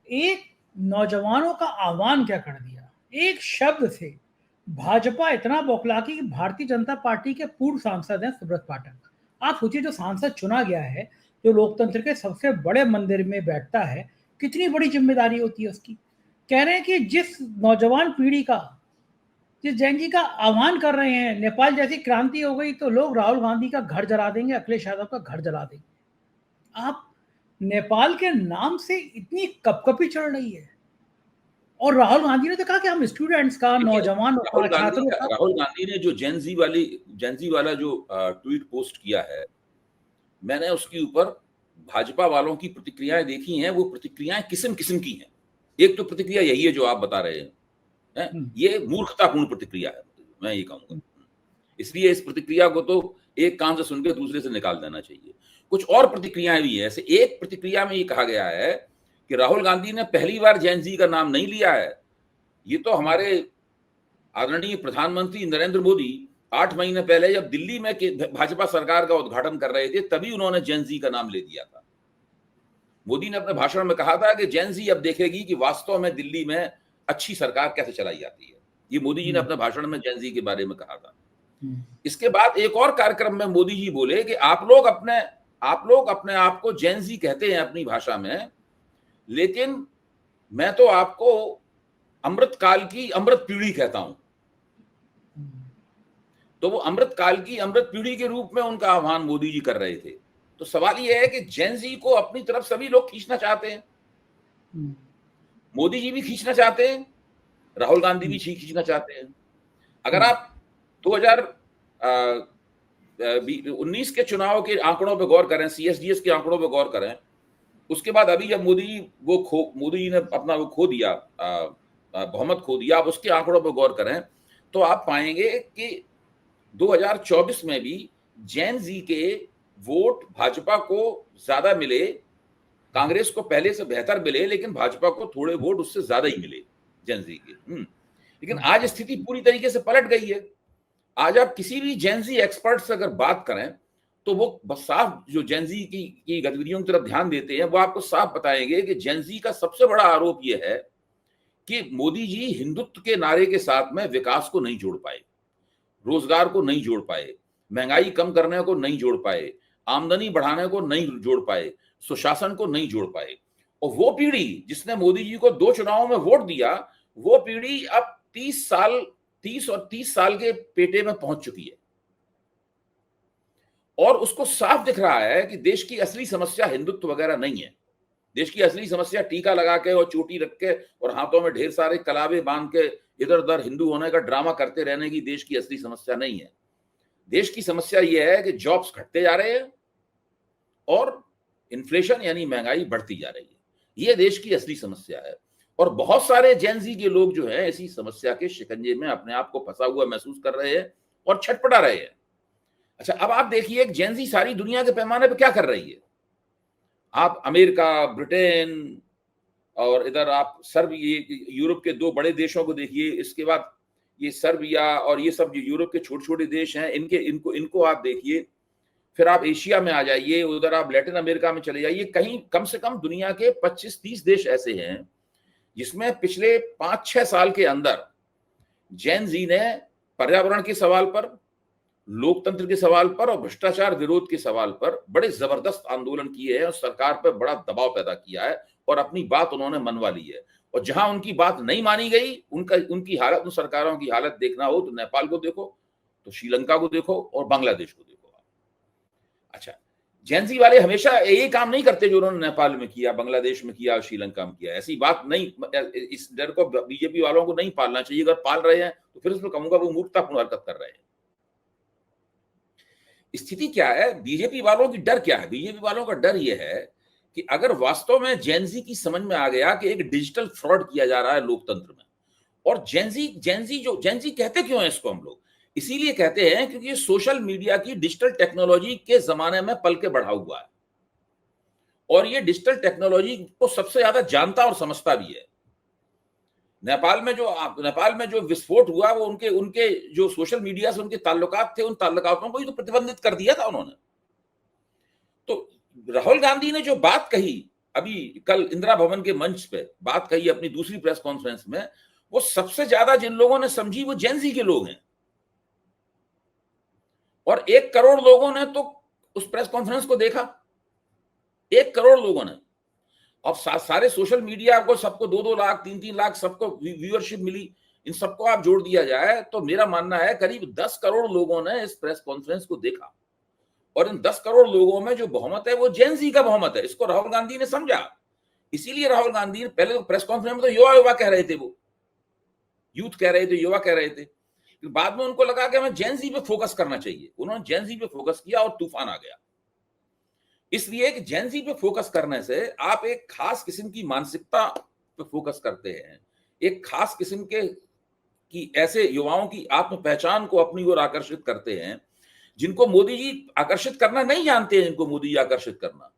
एक नौजवानों का आह्वान क्या कर दिया, एक शब्द से भाजपा इतना बौखला कि भारतीय जनता पार्टी के पूर्व सांसद हैं सुब्रत पाठक। आप सोचिए, जो सांसद चुना गया है, जो लोकतंत्र के सबसे बड़े मंदिर में बैठता है, कितनी बड़ी जिम्मेदारी होती है उसकी। कह रहे हैं कि जिस नौजवान पीढ़ी का, जिस जैन जी का आह्वान कर रहे हैं, नेपाल जैसी क्रांति हो गई तो लोग राहुल गांधी का घर जला देंगे, अखिलेश यादव का घर जला देंगे। आप, नेपाल के नाम से इतनी कपकपी चढ़ रही है। और राहुल गांधी ने तो कहा कि हम स्टूडेंट्स का, देखिए, नौजवानों का, छात्रों का। राहुल गांधी ने जो जेंजी वाला जो ट्वीट पोस्ट किया है, मैंने उसके ऊपर भाजपा वालों की प्रतिक्रियाएं देखी हैं। वो प्रतिक्रियाएं किस्म किस्म की हैं। एक तो प्रतिक्रिया यही है जो आप बता रहे हैं, ये मूर्खतापूर्ण प्रतिक्रिया है, मैं ये कहूंगा। इसलिए इस प्रतिक्रिया को तो एक कान से सुन के दूसरे से निकाल देना चाहिए। कुछ और प्रतिक्रियाएं भी है। ऐसे एक प्रतिक्रिया में ये कहा गया है कि राहुल गांधी ने पहली बार जैन जी का नाम नहीं लिया है। ये तो हमारे आदरणीय प्रधानमंत्री नरेंद्र मोदी 8 महीने पहले जब दिल्ली में भाजपा सरकार का उद्घाटन कर रहे थे, तभी उन्होंने जैन जी का नाम ले दिया था। मोदी ने अपने भाषण में कहा था कि जैन जी अब देखेगी कि वास्तव में दिल्ली में अच्छी सरकार कैसे चलाई जाती है। ये मोदी जी ने अपने भाषण में जैन जी के बारे में कहा था। इसके बाद एक और कार्यक्रम में मोदी जी बोले कि आप लोग अपने आप को जैन जी कहते हैं अपनी भाषा में, लेकिन मैं तो आपको अमृतकाल की अमृत पीढ़ी कहता हूं। तो वो अमृतकाल की अमृत पीढ़ी के रूप में उनका आह्वान मोदी जी कर रहे थे। तो सवाल यह है कि जैन जी को अपनी तरफ सभी लोग खींचना चाहते हैं। मोदी जी भी खींचना चाहते हैं, राहुल गांधी भी खींचना चाहते हैं। अगर आप 2019 के चुनाव के आंकड़ों पर गौर करें, CSDS के आंकड़ों पर गौर करें, उसके बाद अभी जब मोदी जी ने अपना वो खो दिया, बहुमत खो दिया, आप उसके आंकड़ों पर गौर करें तो आप पाएंगे कि 2024 में भी जैन जी के वोट भाजपा को ज्यादा मिले, कांग्रेस को पहले से बेहतर मिले, लेकिन भाजपा को थोड़े वोट उससे ज्यादा ही मिले जैन जी के। लेकिन आज स्थिति पूरी तरीके से पलट गई है। आज आप किसी भी जैन जी एक्सपर्ट से अगर बात करें तो वो बस साफ, जो जैन जी की गतिविधियों की तरफ ध्यान देते हैं, वो आपको साफ बताएंगे कि जैन जी का सबसे बड़ा आरोप यह है कि मोदी जी हिंदुत्व के नारे के साथ में विकास को नहीं जोड़ पाए, रोजगार को नहीं जोड़ पाए, महंगाई कम करने को नहीं जोड़ पाए, आमदनी बढ़ाने को नहीं जोड़ पाए, सुशासन को नहीं जोड़ पाए। और वो पीढ़ी जिसने मोदी जी को 2 चुनावों में वोट दिया, वो पीढ़ी अब 30 और 30 साल के पेटे में पहुंच चुकी है। और उसको साफ दिख रहा है कि देश की असली समस्या हिंदुत्व वगैरह नहीं है। देश की असली समस्या टीका लगा के और चोटी रख के और हाथों में ढेर सारे कलावे बांध के इधर उधर हिंदू होने का ड्रामा करते रहने की देश की असली समस्या नहीं है। देश की समस्या यह है कि जॉब्स घटते जा रहे हैं और इन्फ्लेशन यानी महंगाई बढ़ती जा रही है। यह देश की असली समस्या है। और बहुत सारे जैन जी के लोग जो है इसी समस्या के शिकंजे में अपने आप को फंसा हुआ महसूस कर रहे हैं और छटपटा रहे हैं। अच्छा, अब आप देखिए जैन जी सारी दुनिया के पैमाने पर क्या कर रही है। आप अमेरिका, ब्रिटेन और इधर आप यूरोप के 2 बड़े देशों को देखिए। इसके बाद ये सर्बिया और ये सब जो यूरोप के छोटे छोटे देश हैं, इनको आप देखिए। फिर आप एशिया में आ जाइए, उधर आप लैटिन अमेरिका में चले जाइए। कहीं कम से कम दुनिया के 25-30 देश ऐसे हैं जिसमें पिछले 5-6 साल के अंदर जैन जी ने पर्यावरण के सवाल पर, लोकतंत्र के सवाल पर और भ्रष्टाचार विरोध के सवाल पर बड़े जबरदस्त आंदोलन किए हैं और सरकार पर बड़ा दबाव पैदा किया है और अपनी बात उन्होंने मनवा ली है। और जहां उनकी बात नहीं मानी गई, उनकी हालत, उन सरकारों की हालत देखना हो तो नेपाल को देखो, तो श्रीलंका को देखो और बांग्लादेश को देखो। अच्छा, जैन जी वाले हमेशा ये काम नहीं करते जो उन्होंने नेपाल में किया, बांग्लादेश में किया, श्रीलंका में किया। ऐसी बात नहीं, इस डर को बीजेपी वालों को नहीं पालना चाहिए। अगर पाल रहे हैं तो फिर उसमें कहूंगा वो मूर्खतापूर्ण हरकत कर रहे हैं। स्थिति क्या है, बीजेपी वालों की डर क्या है? बीजेपी वालों का डर यह है कि अगर वास्तव में जैन जी की समझ में आ गया कि एक डिजिटल फ्रॉड किया जा रहा है लोकतंत्र में, और जैन जी कहते क्यों है इसको हम लोग? इसीलिए कहते हैं क्योंकि ये सोशल मीडिया की डिजिटल टेक्नोलॉजी के जमाने में पल के बढ़ा हुआ है और ये डिजिटल टेक्नोलॉजी को सबसे ज्यादा जानता और समझता भी है। नेपाल में जो विस्फोट हुआ वो उनके जो सोशल मीडिया से उनके ताल्लुकात थे, उन ताल्लुकातों को ही तो प्रतिबंधित कर दिया था उन्होंने। तो राहुल गांधी ने जो बात कही अभी कल इंदिरा भवन के मंच पे बात कही अपनी दूसरी प्रेस कॉन्फ्रेंस में, वो सबसे ज्यादा जिन लोगों ने समझी वो जेन-ज़ी के लोग हैं। और 1 करोड़ लोगों ने तो उस प्रेस कॉन्फ्रेंस को देखा, 1 करोड़ लोगों ने। अब सारे सोशल मीडिया को सबको 2-2 लाख 3-3 लाख सबको व्यूअरशिप मिली, इन सबको आप जोड़ दिया जाए तो मेरा मानना है करीब 10 करोड़ लोगों ने इस प्रेस कॉन्फ्रेंस को देखा। और इन 10 करोड़ लोगों में जो बहुमत है वो जेन-ज़ी का बहुमत है। इसको राहुल गांधी ने समझा, इसीलिए राहुल गांधी ने पहले तो प्रेस कॉन्फ्रेंस में तो युवा युवा कह रहे थे, वो यूथ कह रहे थे, युवा कह रहे थे, फिर बाद में उनको लगा कि हमें जेन-ज़ी पे फोकस करना चाहिए, उन्होंने जेन-ज़ी पे फोकस किया और तूफान आ गया। इसलिए कि जेन-ज़ी पे फोकस करने से आप एक खास किस्म की मानसिकता पे फोकस करते हैं, एक खास किस्म के कि ऐसे युवाओं की आत्म पहचान को अपनी ओर आकर्षित करते हैं जिनको मोदी जी आकर्षित करना नहीं जानते हैं। जिनको मोदी जी आकर्षित करना,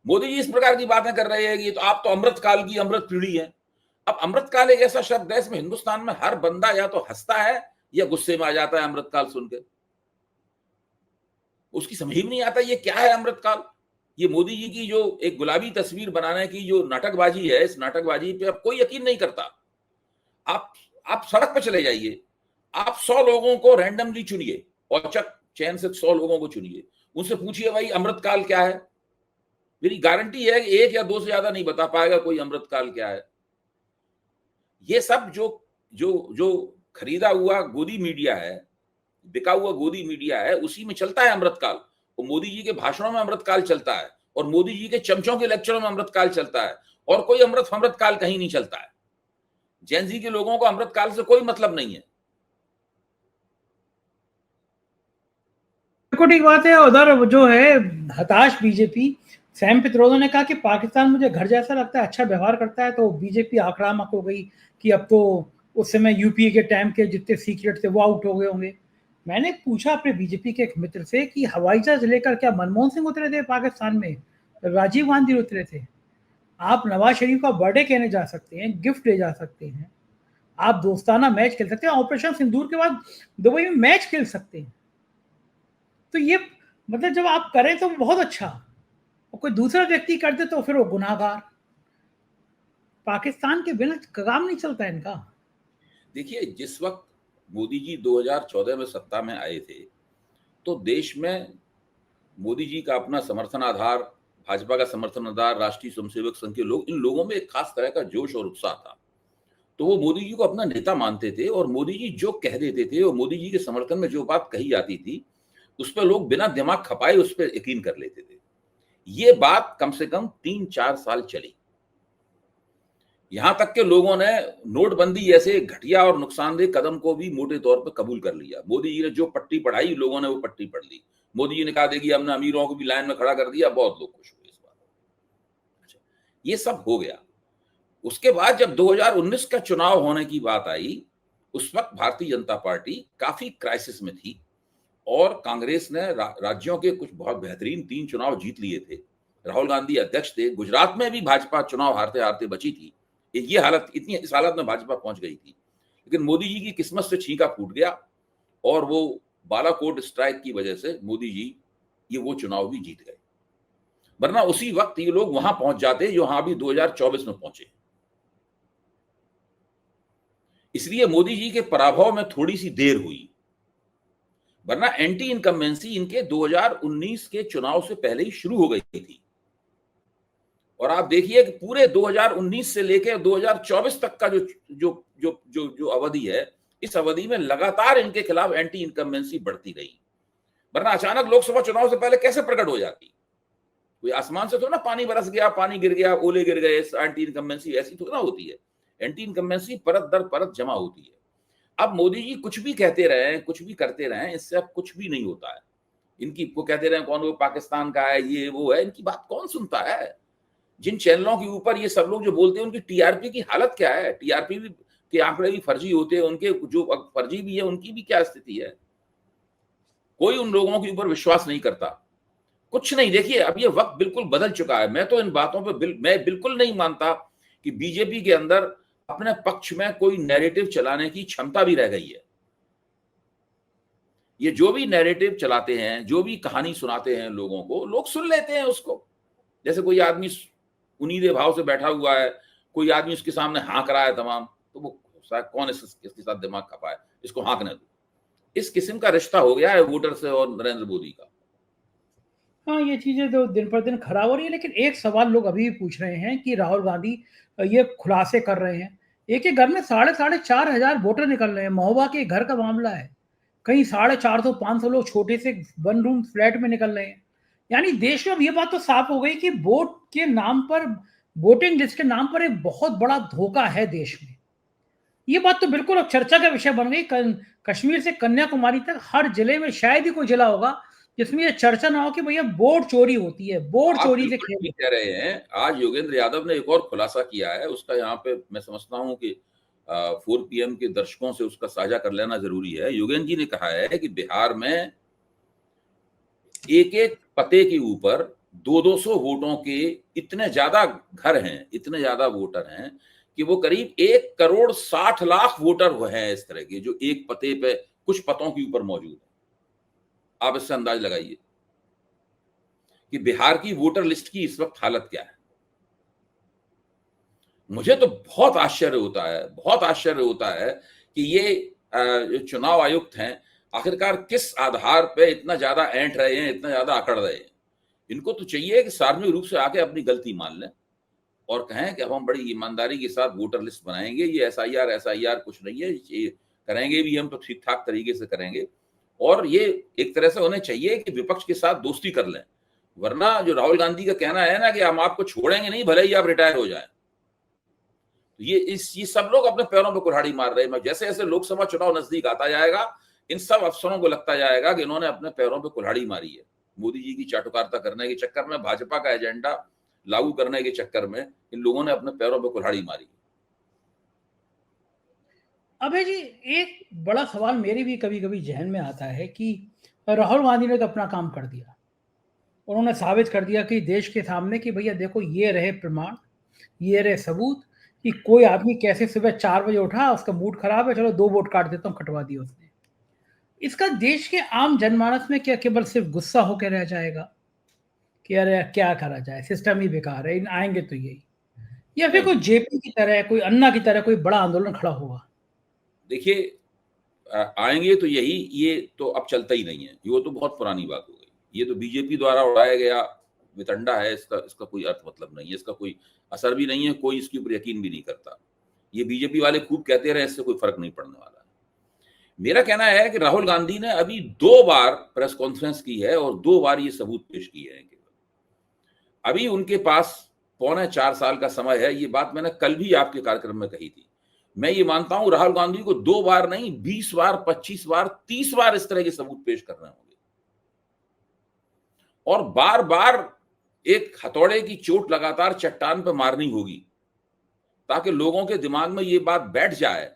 मोदी जी इस प्रकार की बातें कर रहे हैं कि तो आप तो अमृत काल की अमृत पीढ़ी है। अब अमृत काल एक ऐसा शब्द है, इसमें हिंदुस्तान में हर बंदा या तो हंसता है या गुस्से में आ जाता है अमृत काल सुन के। उसकी समझ ही नहीं आता ये क्या है अमृत काल। ये मोदी जी की जो एक गुलाबी तस्वीर बनाने की जो नाटकबाजी है, इस नाटकबाजी पे अब कोई यकीन नहीं करता। आप सड़क पे चले जाइए, आप 100 लोगों को रैंडमली चुनिए, औचक चैन से 100 लोगों को चुनिए, उनसे पूछिए भाई अमृत काल क्या है। मेरी गारंटी है कि 1 या 2 से ज्यादा नहीं बता पाएगा कोई अमृत काल क्या है। ये सब जो जो जो खरीदा हुआ गोदी मीडिया है, बिका हुआ गोदी मीडिया है, उसी में चलता है अमृत काल। वो मोदी जी के भाषणों में अमृत काल चलता है और मोदी जी के चमचों के लेक्चरों में अमृत काल चलता है, और कोई अमृत काल कहीं नहीं चलता है। जेन-ज़ी के लोगों को अमृत काल से कोई मतलब नहीं है। बिल्कुल ठीक बात है। उधर जो है हताश बीजेपी, सैम पित्रोदा ने कहा कि पाकिस्तान मुझे घर जैसा लगता है, अच्छा व्यवहार करता है, तो बीजेपी आक्रामक हो गई कि अब तो उस समय यूपीए के टाइम के जितने सीक्रेट थे वो आउट हो गए होंगे। मैंने पूछा अपने बीजेपी के एक मित्र से कि हवाई जहाज लेकर क्या मनमोहन सिंह उतरे थे पाकिस्तान में, राजीव गांधी उतरे थे? आप नवाज शरीफ का बर्थडे कहने जा सकते हैं, गिफ्ट ले जा सकते हैं, आप दोस्ताना मैच खेल सकते हैं, ऑपरेशन सिंदूर के बाद दुबई में मैच खेल सकते हैं। तो ये मतलब जब आप करें तो बहुत अच्छा, और कोई दूसरा व्यक्ति कर दे तो फिर वो गुनाहगार। पाकिस्तान के बिना काम नहीं चलता इनका। देखिए, जिस वक्त मोदी जी 2014 में सत्ता में आए थे तो देश में मोदी जी का अपना समर्थन आधार, भाजपा का समर्थन आधार, राष्ट्रीय स्वयंसेवक संघ के लोग, इन लोगों में एक खास तरह का जोश और उत्साह था। तो वो मोदी जी को अपना नेता मानते थे और मोदी जी जो कह देते थे और मोदी जी के समर्थन में जो बात कही जाती थी उस पर लोग बिना दिमाग खपाए उस पर यकीन कर लेते थे। ये बात कम से कम 3-4 साल चली, यहां तक के लोगों ने नोटबंदी जैसे घटिया और नुकसानदेह कदम को भी मोटे तौर पर कबूल कर लिया। मोदी जी ने जो पट्टी पढ़ाई, लोगों ने वो पट्टी पढ़ ली। मोदी जी ने कहा देखिए हमने अमीरों को भी लाइन में खड़ा कर दिया, बहुत लोग खुश हुए इस बात। अच्छा, ये सब हो गया। उसके बाद जब 2019 का चुनाव होने की बात आई, उस वक्त भारतीय जनता पार्टी काफी क्राइसिस में थी और कांग्रेस ने राज्यों के कुछ बहुत बेहतरीन 3 चुनाव जीत लिए थे। राहुल गांधी अध्यक्ष थे। गुजरात में भी भाजपा चुनाव हारते हारते बची थी। ये हालत, इस हालत में भाजपा पहुंच गई थी। लेकिन मोदी जी की किस्मत से छींका फूट गया और वो बालाकोट स्ट्राइक की वजह से मोदी जी वो चुनाव भी जीत गए, वरना उसी वक्त ये लोग वहां पहुंच जाते जो वहां भी 2024 में पहुंचे। इसलिए मोदी जी के पराभव में थोड़ी सी देर हुई, वरना एंटी इनकम्बेंसी इनके 2019 के चुनाव से पहले ही शुरू हो गई थी। और आप देखिए कि पूरे 2019 से लेकर 2024 तक का जो अवधि है, इस अवधि में लगातार इनके खिलाफ एंटी इनकम्बेंसी बढ़ती गई। वरना अचानक लोकसभा चुनाव से पहले कैसे प्रकट हो जाती? कोई आसमान से तो ना पानी बरस गया, पानी गिर गया, ओले गिर गए, एंटी इनकम्बेंसी ऐसी तो ना होती है। एंटी इनकम्बेंसी परत दर परत जमा होती है। अब मोदी जी कुछ भी कहते रहे, कुछ भी करते रहे, इससे अब कुछ भी नहीं होता है। इनकी वो कहते रहे कौन वो पाकिस्तान का है, ये वो है, इनकी बात कौन सुनता है? जिन चैनलों के ऊपर ये सब लोग जो बोलते हैं उनकी टीआरपी की हालत क्या है? टीआरपी भी के आंकड़े भी फर्जी होते हैं, उनके जो फर्जी भी है उनकी भी क्या स्थिति है? कोई उन लोगों के ऊपर विश्वास नहीं करता, कुछ नहीं। देखिए, अब ये वक्त बिल्कुल बदल चुका है। मैं तो इन बातों पे मैं बिल्कुल नहीं मानता कि बीजेपी के अंदर अपने पक्ष में कोई नैरेटिव चलाने की क्षमता भी रह गई है। ये जो भी नैरेटिव चलाते हैं, जो भी कहानी सुनाते हैं लोगों को, लोग सुन लेते हैं उसको। जैसे कोई आदमी उन्नीदे भाव से बैठा हुआ है, कोई आदमी उसके सामने हाँक रहा है तमाम, तो वो शायद कौन इसके साथ दिमाग खपाए, इसको हाँकने दो। इस किस्म का रिश्ता हो गया है वोटर से और नरेंद्र मोदी का। हाँ, ये चीज़ें तो दिन पर दिन खराब हो रही है, लेकिन एक सवाल लोग अभी भी पूछ रहे हैं कि राहुल गांधी ये खुलासे कर रहे हैं। एक-एक घर में साढ़े 4,500 वोटर निकल रहे हैं, महोबा के घर का मामला है। कहीं 450-500 लोग छोटे से 1 रूम फ्लैट में निकल रहे हैं। यानी देश में अब ये बात तो साफ हो गई कि वोट के नाम पर, वोटिंग लिस्ट के नाम पर एक बहुत बड़ा धोखा है देश में। ये बात तो बिल्कुल अब चर्चा का विषय बन गई। कश्मीर से कन्याकुमारी तक हर जिले में शायद ही कोई जिला होगा जिसमें ये चर्चा ना हो कि भैया वोट चोरी होती है, वोट आप चोरी से बिल्कुल खेल। ठीक कह रहे हैं। आज योगेंद्र यादव ने एक और खुलासा किया है, उसका यहाँ पे मैं समझता हूँ कि 4 PM के दर्शकों से उसका साझा कर लेना जरूरी है। योगेंद्र जी ने कहा है कि बिहार में एक-एक पते के ऊपर 200-200 वोटों के इतने ज्यादा घर हैं, इतने ज्यादा वोटर हैं कि वो करीब 1,60,00,000 वोटर हैं इस तरह के, जो एक पते पे कुछ पतों के ऊपर मौजूद है। आप इससे अंदाज लगाइए कि बिहार की वोटर लिस्ट की इस वक्त हालत क्या है। मुझे तो बहुत आश्चर्य होता है, बहुत आश्चर्य होता है कि ये जो चुनाव आयुक्त हैं, आखिरकार किस आधार पे इतना ज्यादा ऐंठ रहे हैं, इतना ज्यादा अकड़ रहे हैं। इनको तो चाहिए कि सार्वजनिक रूप से आके अपनी गलती मान लें और कहें कि अब हम बड़ी ईमानदारी के साथ वोटर लिस्ट बनाएंगे, ये एसआईआर कुछ नहीं है, ये करेंगे भी हम तो ठीक ठाक तरीके से करेंगे। और ये एक तरह से उन्हें चाहिए कि विपक्ष के साथ दोस्ती कर लें, वरना जो राहुल गांधी का कहना है ना कि हम आपको छोड़ेंगे नहीं भले ही आप रिटायर हो जाएं, ये सब लोग अपने पैरों पे कुल्हाड़ी मार रहे हैं। जैसे जैसे लोकसभा चुनाव नजदीक आता जाएगा, इन सब अफसरों को लगता जाएगा कि इन्होंने अपने पैरों पे कुल्हाड़ी मारी है। मोदी जी की चाटुकारिता करने के चक्कर में, भाजपा का एजेंडा लागू करने के चक्कर में इन लोगों ने अपने पैरों पे कुल्हाड़ी मारी। अबे जी, एक बड़ा सवाल मेरे भी कभी-कभी ज़हन में आता है कि राहुल गांधी ने तो अपना काम कर दिया। उन्होंने साबित कर दिया कि देश के सामने कि भैया देखो ये रहे प्रमाण, ये रहे सबूत कि कोई आदमी कैसे सुबह 4 बजे उठा, उसका मूड खराब है, चलो 2 वोट काट देता हूँ, कटवा दिया उसने। इसका देश के आम जनमानस में क्या केवल सिर्फ गुस्सा होकर रह जाएगा कि अरे क्या करा जाए, सिस्टम ही बेकार है, इन आएंगे तो यही, या फिर कोई नहीं, जेपी की तरह, कोई अन्ना की तरह कोई बड़ा आंदोलन खड़ा होगा? देखिए, आएंगे तो यही, ये तो अब चलता ही नहीं है, वो तो बहुत पुरानी बात हो गई। ये तो बीजेपी द्वारा उड़ाया गया वितंडा है, इसका कोई अर्थ मतलब नहीं है, इसका कोई असर भी नहीं है, कोई इसके ऊपर यकीन भी नहीं करता। ये बीजेपी वाले खूब कहते रहे, इससे कोई फर्क नहीं पड़ने वाला है। मेरा कहना है कि राहुल गांधी ने अभी 2 बार प्रेस कॉन्फ्रेंस की है और 2 बार ये सबूत पेश किए हैं। अभी उनके पास 3.25 साल का समय है। ये बात मैंने कल भी आपके कार्यक्रम में कही थी। मैं ये मानता हूं राहुल गांधी को 2 बार नहीं, 20 बार, 25 बार, 30 बार इस तरह के सबूत पेश करने होंगे और बार बार एक हथौड़े की चोट लगातार चट्टान पर मारनी होगी, ताकि लोगों के दिमाग में ये बात बैठ जाए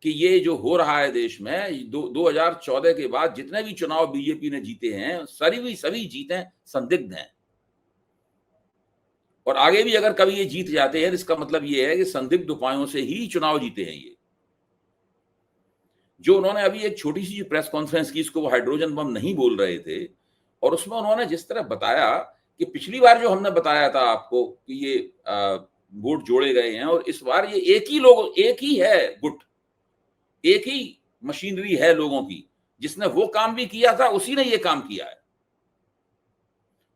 कि ये जो हो रहा है देश में, 2014 के बाद जितने भी चुनाव बीजेपी ने जीते हैं, सभी जीतें संदिग्ध हैं। और आगे भी अगर कभी ये जीत जाते हैं, इसका मतलब ये है कि संदिग्ध उपायों से ही चुनाव जीते हैं। ये जो उन्होंने अभी एक छोटी सी प्रेस कॉन्फ्रेंस की, इसको वो हाइड्रोजन बम नहीं बोल रहे थे, और उसमें उन्होंने जिस तरह बताया कि पिछली बार जो हमने बताया था आपको कि ये वोट जोड़े गए हैं, और इस बार ये एक ही है गुट, एक ही मशीनरी है लोगों की, जिसने वो काम भी किया था, उसी ने ये काम किया है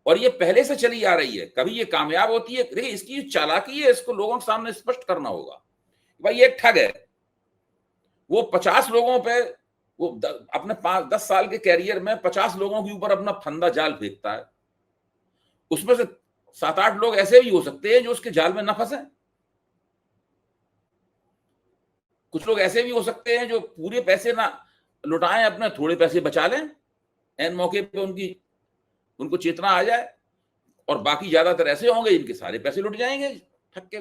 और ये पहले से चली आ रही है। कभी ये कामयाब होती है। देखिए, इसकी चालाकी है, इसको लोगों के सामने स्पष्ट करना होगा। भाई ये एक ठग है, वो 50 लोगों पे, वो अपने 5-10 साल के कैरियर में 50 लोगों के ऊपर अपना फंदा जाल फेंकता है। उसमें से 7-8 लोग ऐसे भी हो सकते हैं जो उसके जाल में ना फंसे। कुछ लोग ऐसे भी हो सकते हैं जो पूरे पैसे ना लुटाएं, अपने थोड़े पैसे बचा लें, एन मौके पे उनको चेतना आ जाए, और बाकी ज्यादातर ऐसे होंगे जिनके सारे पैसे लुट जाएंगे ठग के।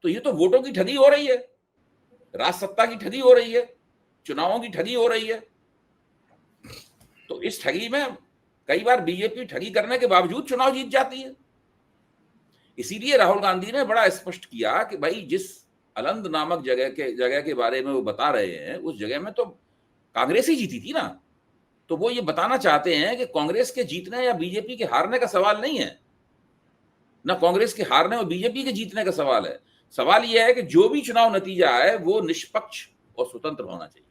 तो ये तो वोटों की ठगी हो रही है, राज सत्ता की ठगी हो रही है, चुनावों की ठगी हो रही है। तो इस ठगी में कई बार बीजेपी ठगी करने के बावजूद चुनाव जीत जाती है। इसीलिए राहुल गांधी ने बड़ा स्पष्ट किया कि भाई जिस अलंद नामक जगह के बारे में वो बता रहे हैं, उस जगह में तो कांग्रेस ही जीती थी ना। तो वो ये बताना चाहते हैं कि कांग्रेस के जीतने या बीजेपी के हारने का सवाल नहीं है। ना कांग्रेस के हारने और बीजेपी के जीतने का सवाल है। सवाल यह है कि जो भी चुनाव नतीजा है वो निष्पक्ष और स्वतंत्र होना चाहिए।